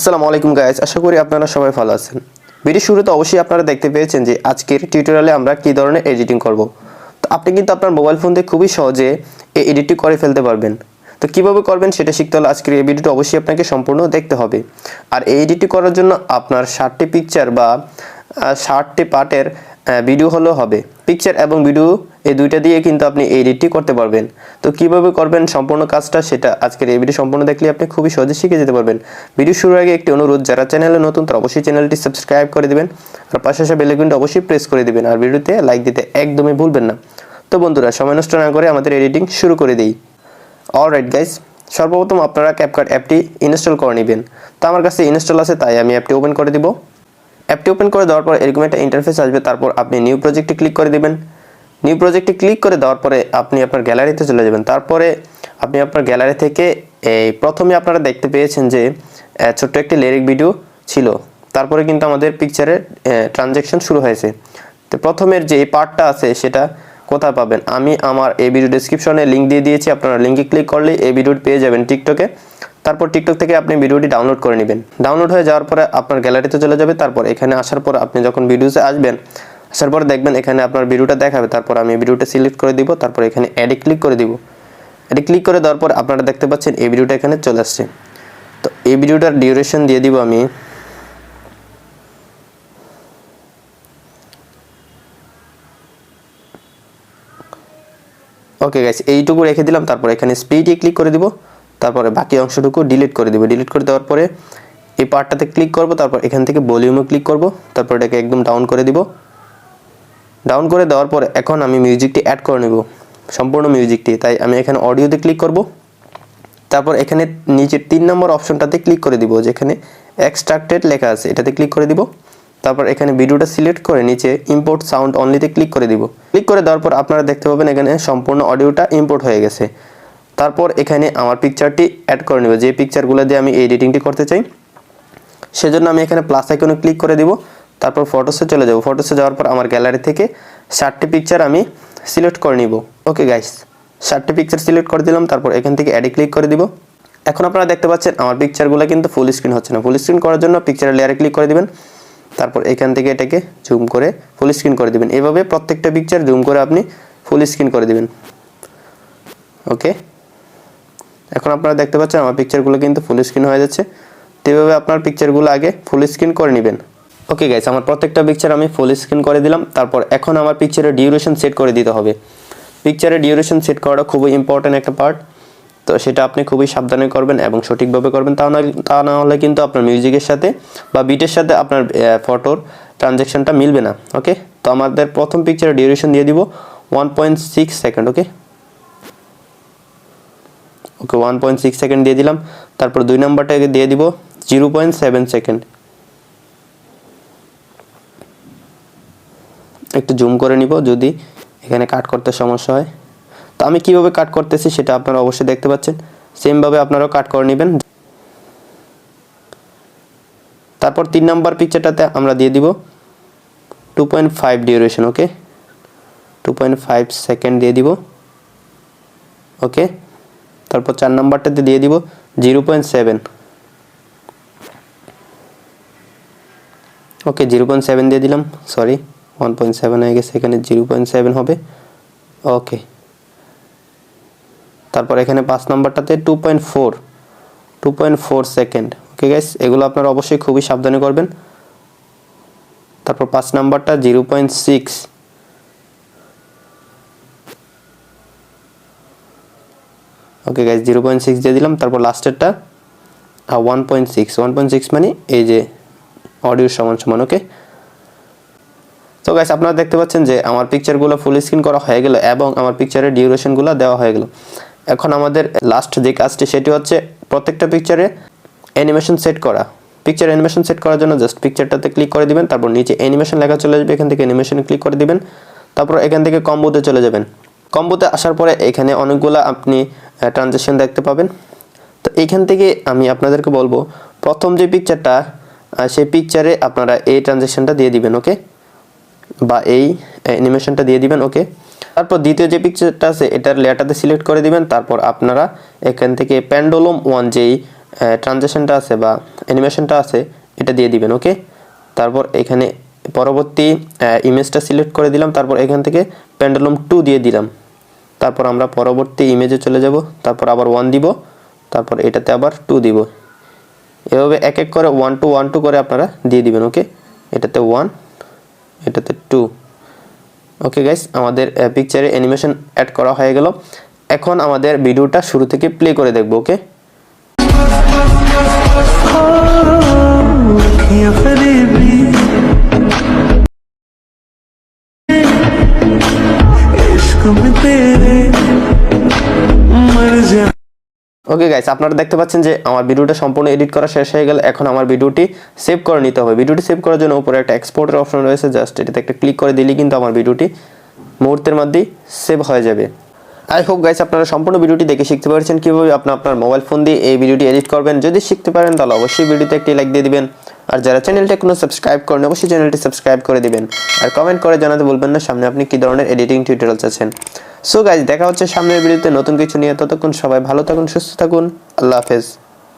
আসসালামু আলাইকুম গাইস, আশা করি আপনারা সবাই ভালো আছেন। ভিডিও শুরুতে অবশ্যই আপনারা দেখতে পেয়েছেন যে আজকের টিউটোরিয়ালে আমরা কি ধরনের এডিটিং করব। তো আপনি কিন্তু আপনার মোবাইল ফোন দিয়ে খুবই সহজে এই এডিটটি করে ফেলতে পারবেন। তো কিভাবে করবেন সেটা শিখতে হলে আজকের এই ভিডিওটি অবশ্যই আপনাকে সম্পূর্ণ দেখতে হবে। আর এই এডিটটি করার জন্য আপনার 60টি পিকচার বা 60টি পার্টের ভিডিও হলেও হবে। পিকচার এবং ভিডিও এই দুইটা দিয়ে কিন্তু আপনি এডিটটি করতে পারবেন। তো কিভাবে করবেন সম্পূর্ণ কাজটা সেটা আজকের এই ভিডিও সম্পূর্ণ দেখলে আপনি খুবই সহজে শিখে যেতে পারবেন। ভিডিও শুরুর আগে একটি অনুরোধ, যারা চ্যানেলে নতুন তারা অবশ্যই চ্যানেলটি সাবস্ক্রাইব করে দিবেন আর পাশে আসা বেল আইকনটি অবশ্যই প্রেস করে দিবেন আর ভিডিওতে লাইক দিতে একদমই ভুলবেন না। তো বন্ধুরা, সময় নষ্ট না করে আমাদের এডিটিং শুরু করে দেই। অলরাইট গাইস, সর্বপ্রথম আপনারা ক্যাপকাট অ্যাপটি ইনস্টল করে নেবেন। তো আমার কাছে ইনস্টল আছে তাই আমি অ্যাপটি ওপেন করে দিব। অ্যাপটি ওপেন করে দেওয়ার পর এরকম একটা ইন্টারফেস আসবে। তারপর আপনি নিউ প্রজেক্টে ক্লিক করে দিবেন। নিউ প্রজেক্টে ক্লিক করে দেওয়ার পরে আপনি আপনার গ্যালারিতে চলে যাবেন। তারপরে আপনি আপনার গ্যালারি থেকে এই প্রথমে আপনারা দেখতে পেয়েছেন যে ছোট্ট একটি লিরিক ভিডিও ছিল। তারপরে কিন্তু আমাদের পিকচারের ট্রানজ্যাকশন শুরু হয়েছে। তো প্রথমের যে পার্টটা আছে সেটা কোথায় পাবেন, আমি আমার এই ভিডিও ডেসক্রিপশনে লিঙ্ক দিয়ে দিয়েছি। আপনারা লিঙ্কে ক্লিক করলে এই ভিডিওটি পেয়ে যাবেন টিকটকে। তারপর টিকটক থেকে আপনি ভিডিওটি ডাউনলোড করে নেবেন। ডাউনলোড হয়ে যাওয়ার পরে আপনার গ্যালারিতে চলে যাবে। তারপর এখানে আসার পর আপনি যখন ভিডিওতে আসবেন, আসার পর দেখবেন এখানে আপনার ভিডিওটা দেখাবে। তারপর আমি ভিডিওটা সিলেক্ট করে দিব। তারপর এখানে অ্যাডে ক্লিক করে দিব। অ্যাডে ক্লিক করে দেওয়ার পর আপনারা দেখতে পাচ্ছেন এই ভিডিওটা এখানে চলে আসছে। তো এই ভিডিওটার ডিউরেশন দিয়ে দিব আমি ওকে গাইস, এইটুকু রেখে দিলাম। তারপর এখানে স্প্লিটে ক্লিক করে দিব। তারপরে বাকি অংশটুকু ডিলিট করে দিব। ডিলিট করে দেওয়ার পরে এই পার্টটাতে ক্লিক করব। তারপর এখান থেকে ভলিউমে ক্লিক করব। তারপর এটাকে একদম ডাউন করে দিব। ডাউন করে দেওয়ার পরে এখন আমি মিউজিকটি অ্যাড করে নেব, সম্পূর্ণ মিউজিকটি। তাই আমি এখানে অডিওতে ক্লিক করব। তারপর এখানে নিচের 3 নম্বর অপশনটাতে ক্লিক করে দিব, যেখানে এক্সট্রাক্টেড লেখা আছে, এটাতে ক্লিক করে দিব। তারপর এখানে ভিডিওটা সিলেক্ট করে নিচে ইম্পোর্ট সাউন্ড অনলিতে ক্লিক করে দিব। ক্লিক করে দেওয়ার পর আপনারা দেখতে পাবেন এখানে সম্পূর্ণ অডিওটা ইম্পোর্ট হয়ে গেছে। তারপর এখানে আমার পিকচারটি অ্যাড করে নেব, যে পিকচারগুলো দিয়ে আমি এডিটিংটি করতে চাই। সেজন্য আমি এখানে প্লাস আইকনে ক্লিক করে দিব। তারপর ফটোসে চলে যাব। ফটোসে যাওয়ার পর আমার গ্যালারি থেকে 60টি পিকচার আমি সিলেক্ট করে নিব। ওকে গাইস, 60টি পিকচার সিলেক্ট করে দিলাম। তারপর এখান থেকে অ্যাডে ক্লিক করে দিব। এখন আপনারা দেখতে পাচ্ছেন আমার পিকচারগুলো কিন্তু ফুল স্ক্রিন হচ্ছে না। ফুল স্ক্রিন করার জন্য পিকচারের লেয়ারে ক্লিক করে দিবেন। তারপর এখান থেকে এটাকে জুম করে ফুল স্ক্রিন করে দিবেন। এভাবে প্রত্যেকটা পিকচার জুম করে আপনি ফুল স্ক্রিন করে দিবেন। ওকে, এখন আপনারা দেখতে পাচ্ছেন আমার পিকচারগুলো কিন্তু ফুল স্ক্রিন হয়ে যাচ্ছে। তো এভাবে আপনার পিকচারগুলো আগে ফুল স্ক্রিন করে নেবেন। ওকে গাইস, আমার প্রত্যেকটা পিকচার আমি ফুল স্ক্রিন করে দিলাম। তারপর এখন আমার পিকচারের ডিউরেশন সেট করে দিতে হবে। পিকচারের ডিউরেশন সেট করাটা খুবই ইম্পর্টেন্ট একটা পার্ট। তো সেটা আপনি খুবই সাবধানে করবেন এবং সঠিকভাবে করবেন। তা না হলে কিন্তু আপনার মিউজিকের সাথে বা বিটের সাথে আপনার ফটোর ট্রানজ্যাকশনটা মিলবে না। ওকে, তো আমাদের প্রথম পিকচারের ডিউরেশন দিয়ে দিব 1.6 সেকেন্ড। ওকে, 1.6 সেকেন্ড দিয়ে দিলাম। তারপর 2 নম্বরটাকে দিয়ে দিব 0.7 সেকেন্ড। একটু জুম করে নিব যদি এখানে কাট করতে সমস্যা হয়। তো আমি কিভাবে কাট করতেছি সেটা আপনারা অবশ্যই দেখতে পাচ্ছেন। সেমভাবে আপনারাও কাট করে নেবেন। তারপর 3 নম্বর পিকচারটাতে আমরা দিয়ে দিব 2.5 ডিউরেশন। ওকে, 2.5 সেকেন্ড দিয়ে দিব। ওকে, তারপর 4 নম্বরটাতে দিয়ে দিব 0.7। ওকে, 0.7 দিয়ে দিলাম। সরি, 1.7 হয়ে গেছে, এখানে 0.7 হবে। ওকে, তারপর এখানে 5 নম্বরটাতে 2.4 সেকেন্ড। ওকে গাইস, এগুলো আপনারা অবশ্যই খুবই সাবধানে করবেন। তারপর 5 নম্বরটা 0.6। ওকে গাইস, 0.6 দিয়ে দিলাম। তারপর লাস্টেরটা 1.6 মানে এই যে অডিও সমান সমান। ওকে, তো গাইস আপনারা দেখতে পাচ্ছেন যে আমার পিকচারগুলো ফুল স্ক্রিন করা হয়ে গেল এবং আমার পিকচারের ডিউরেশনগুলো দেওয়া হয়ে গেল। এখন আমাদের লাস্ট যে কাজটি সেটি হচ্ছে প্রত্যেকটা পিকচারে অ্যানিমেশন সেট করা। পিকচার অ্যানিমেশন সেট করার জন্য জাস্ট পিকচারটাতে ক্লিক করে দিবেন। তারপর নিচে অ্যানিমেশন লেখা চলে আসবে, এখান থেকে অ্যানিমেশনে ক্লিক করে দিবেন। তারপর এখান থেকে কম্বোতে চলে যাবেন। কম্বোতে আসার পরে এখানে অনেকগুলো আপনি ট্রানজ্যাকশন দেখতে পাবেন। তো এইখান থেকে আমি আপনাদেরকে বলবো প্রথম যে পিকচারটা সেই পিকচারে আপনারা এই ট্রানজ্যাকশনটা দিয়ে দিবেন। ওকে, বা এই অ্যানিমেশনটা দিয়ে দিবেন। ওকে, তারপর দ্বিতীয় যে পিকচারটা আছে এটার লেয়ারটাতে সিলেক্ট করে দিবেন। তারপর আপনারা এখান থেকে পেন্ডুলাম 1 যেই ট্রানজিশনটা আছে বা অ্যানিমেশনটা আছে এটা দিয়ে দিবেন। ওকে, তারপর এখানে পরবর্তী ইমেজটা সিলেক্ট করে দিলাম, তারপর এখান থেকে পেন্ডুলাম 2 দিয়ে দিলাম। তারপর আমরা পরবর্তী ইমেজে চলে যাব, তারপর আবার 1 দিব, তারপর এটাতে আবার 2 দিব। এভাবে এক এক করে 1 2 1 2 করে আপনারা দিয়ে দিবেন। ওকে, এটাতে 1, এটাতে 2। ওকে গাইস, আমাদের পিকচারে অ্যানিমেশন অ্যাড করা হয়ে গেল। এখন আমাদের ভিডিওটা শুরু থেকে প্লে করে দেখব। ওকে, ওকে গাইস, আপনারা দেখতে পাচ্ছেন যে আমার ভিডিওটা সম্পূর্ণ এডিট করা শেষ হয়ে গেল। এখন আমার ভিডিওটি সেভ করে নিতে হবে। ভিডিওটি সেভ করার জন্য উপরে একটা এক্সপোর্টের অপশন রয়েছে, জাস্ট এটাতে একটা ক্লিক করে দিলেই কিন্তু আমার ভিডিওটি মুহূর্তের মধ্যেই সেভ হয়ে যাবে। আই হোপ গাইস আপনারা সম্পূর্ণ ভিডিওটি দেখে শিখতে পেরেছেন কিভাবে আপনার মোবাইল ফোন দিয়ে এই ভিডিওটি এডিট করবেন। যদি শিখতে পারেন তাহলে অবশ্যই ভিডিওতে একটি লাইক দিয়ে দিবেন, আর যারা চ্যানেলটা এখনো সাবস্ক্রাইব করেন অবশ্যই চ্যানেলটি সাবস্ক্রাইব করে দিবেন, আর কমেন্ট করে জানাতে বলবেন না সামনে আপনি কী ধরনের এডিটিং টিউটোরিয়াল চাচ্ছেন। সো গাইস, দেখা হচ্ছে সামনের ভিডিওতে নতুন কিছু নিয়ে। ততক্ষণ সবাই ভালো থাকুন, সুস্থ থাকুন, আল্লাহ হাফেজ।